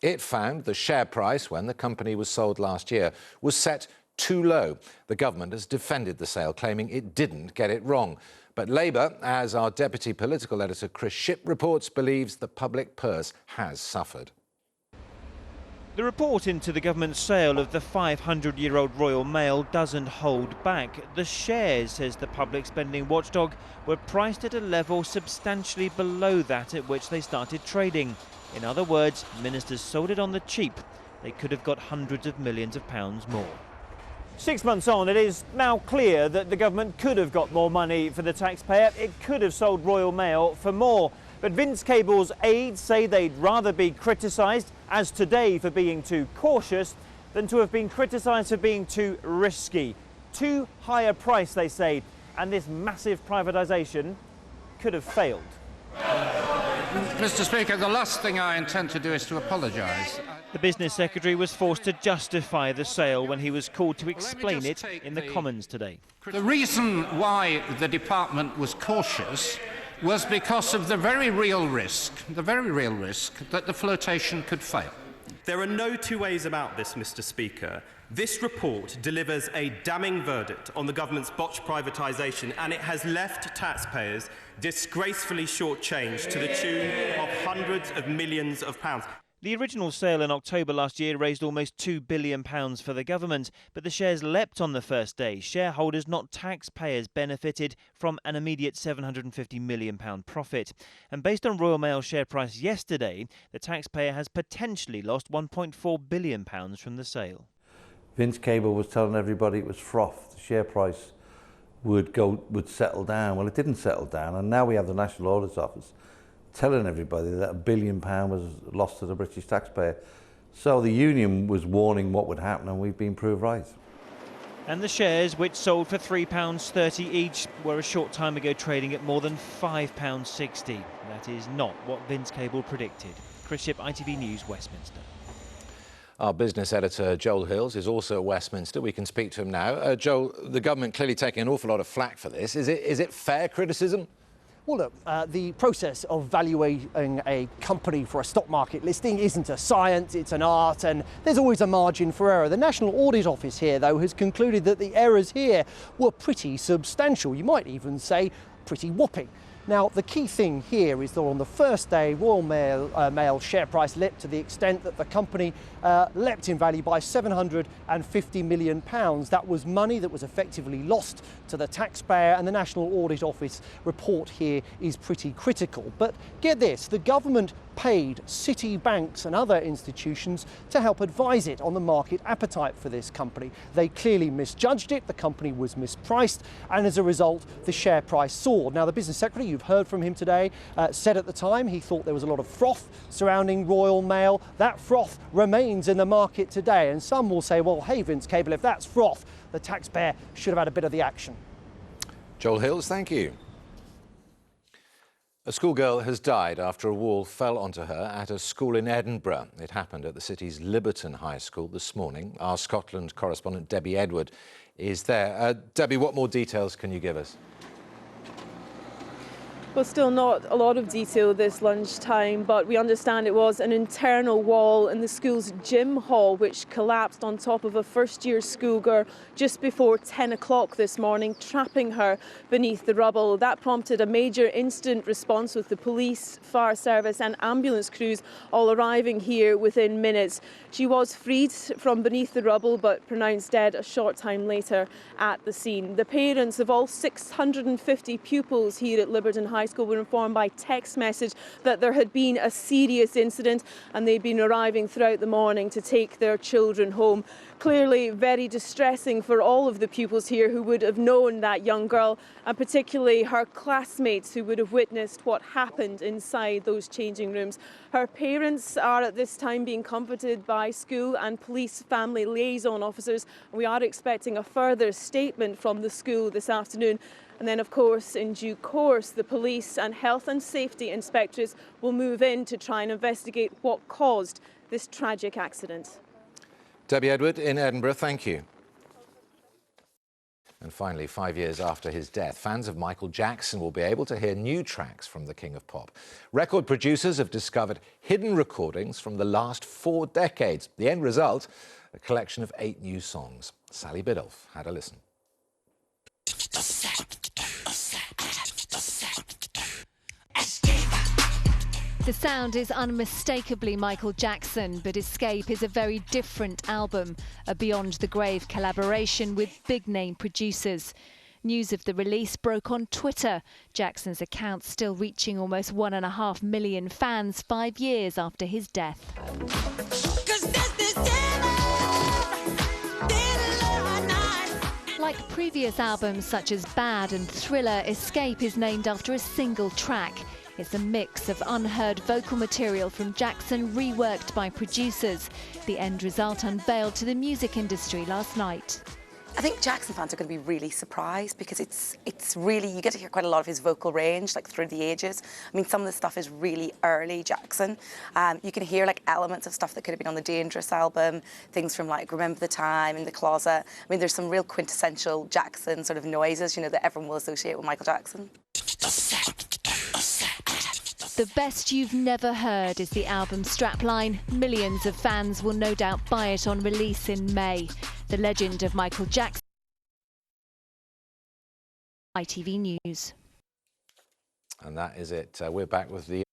It found the share price when the company was sold last year was set too low. The government has defended the sale, claiming it didn't get it wrong. But Labour, as our deputy political editor Chris Shipp reports, believes the public purse has suffered. The report into the government's sale of the 500-year-old Royal Mail doesn't hold back. The shares, says the public spending watchdog, were priced at a level substantially below that at which they started trading. In other words, ministers sold it on the cheap. They could have got hundreds of millions of pounds more. 6 months on, it is now clear that the government could have got more money for the taxpayer. It could have sold Royal Mail for more. But Vince Cable's aides say they'd rather be criticised, as today, for being too cautious, than to have been criticised for being too risky. Too high a price, they say, and this massive privatisation could have failed. Mr. Speaker, the last thing I intend to do is to apologise. The business secretary was forced to justify the sale when he was called to explain it in the Commons today. The reason why the department was cautious was because of the very real risk that the flotation could fail. There are no two ways about this, Mr. Speaker. This report delivers a damning verdict on the government's botched privatisation, and it has left taxpayers disgracefully shortchanged to the tune of hundreds of millions of pounds. The original sale in October last year raised almost £2 billion for the government, but the shares leapt on the first day. Shareholders, not taxpayers, benefited from an immediate £750 million profit. And based on Royal Mail's share price yesterday, the taxpayer has potentially lost £1.4 billion from the sale. Vince Cable was telling everybody it was froth. The share price would settle down. Well, it didn't settle down, and now we have the National Audit Office telling everybody that £1 billion was lost to the British taxpayer. So the union was warning what would happen, and we've been proved right. And the shares, which sold for £3.30 each, were a short time ago trading at more than £5.60. That is not what Vince Cable predicted. Chris Shipp, ITV News, Westminster. Our business editor, Joel Hills, is also at Westminster. We can speak to him now. Joel, the government clearly taking an awful lot of flack for this. Is it fair criticism? Well, look, the process of valuing a company for a stock market listing isn't a science, it's an art, and there's always a margin for error. The National Audit Office here, though, has concluded that the errors here were pretty substantial. You might even say pretty whopping. Now, the key thing here is that on the first day, Royal Mail share price leapt to the extent that the company leapt in value by £750 million. That was money that was effectively lost to the taxpayer, and the National Audit Office report here is pretty critical. But get this, the government paid City banks and other institutions to help advise it on the market appetite for this company. They clearly misjudged it, the company was mispriced, and as a result, the share price soared. Now, the business secretary, you've heard from him today, said at the time he thought there was a lot of froth surrounding Royal Mail. That froth remains in the market today, and some will say, well, hey, Vince Cable, if that's froth, the taxpayer should have had a bit of the action. Joel Hills, thank you. A schoolgirl has died after a wall fell onto her at a school in Edinburgh. It happened at the city's Liberton High School this morning. Our Scotland correspondent Debbie Edward is there. Debbie, what more details can you give us? Well, still not a lot of detail this lunchtime, but we understand it was an internal wall in the school's gym hall which collapsed on top of a first-year schoolgirl just before 10 o'clock this morning, trapping her beneath the rubble. That prompted a major instant response with the police, fire service and ambulance crews all arriving here within minutes. She was freed from beneath the rubble but pronounced dead a short time later at the scene. The parents of all 650 pupils here at Liberton High School were informed by text message that there had been a serious incident, and they'd been arriving throughout the morning to take their children home. Clearly very distressing for all of the pupils here who would have known that young girl, and particularly her classmates who would have witnessed what happened inside those changing rooms. Her parents are at this time being comforted by school and police family liaison officers. We are expecting a further statement from the school this afternoon. And then, of course, in due course, the police and health and safety inspectors will move in to try and investigate what caused this tragic accident. Debbie Edward in Edinburgh, thank you. And finally, 5 years after his death, fans of Michael Jackson will be able to hear new tracks from the King of Pop. Record producers have discovered hidden recordings from the last 4 decades. The end result, a collection of 8 new songs. Sally Biddulph had a listen. The sound is unmistakably Michael Jackson, but Escape is a very different album, a Beyond the Grave collaboration with big-name producers. News of the release broke on Twitter, Jackson's account still reaching almost 1.5 million fans 5 years after his death. Like previous albums such as Bad and Thriller, Escape is named after a single track. It's a mix of unheard vocal material from Jackson reworked by producers. The end result unveiled to the music industry last night. I think Jackson fans are going to be really surprised because it's really, you get to hear quite a lot of his vocal range like through the ages. I mean, some of the stuff is really early Jackson. You can hear like elements of stuff that could have been on the Dangerous album, things from like Remember the Time, In the Closet. I mean, there's some real quintessential Jackson sort of noises, you know, that everyone will associate with Michael Jackson. The best you've never heard is the album strapline. Millions of fans will no doubt buy it on release in May. The legend of Michael Jackson. ITV News. And that is it. We're back with the